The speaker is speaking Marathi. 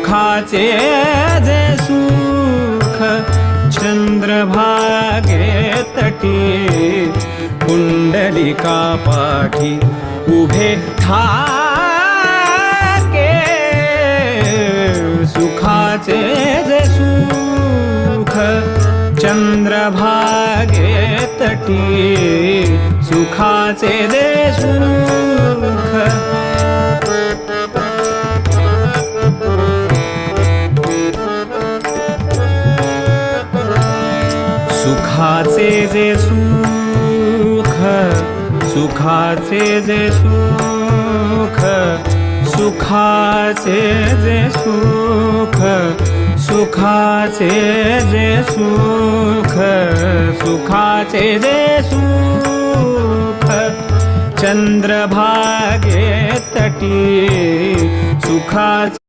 सुखाचे जे सुख चंद्रभागे तटी कुंडलिका पाठी उभे ठाके सुखाचे जे सुख चंद्रभागे तटी सुखाचे जे सुख सुखाचे जे सुख सुखाचे जे सुख सुखाचे जे सुख सुखाचे जे सुख सुखाचे जे सुख चंद्रभागे तटी सुखाचे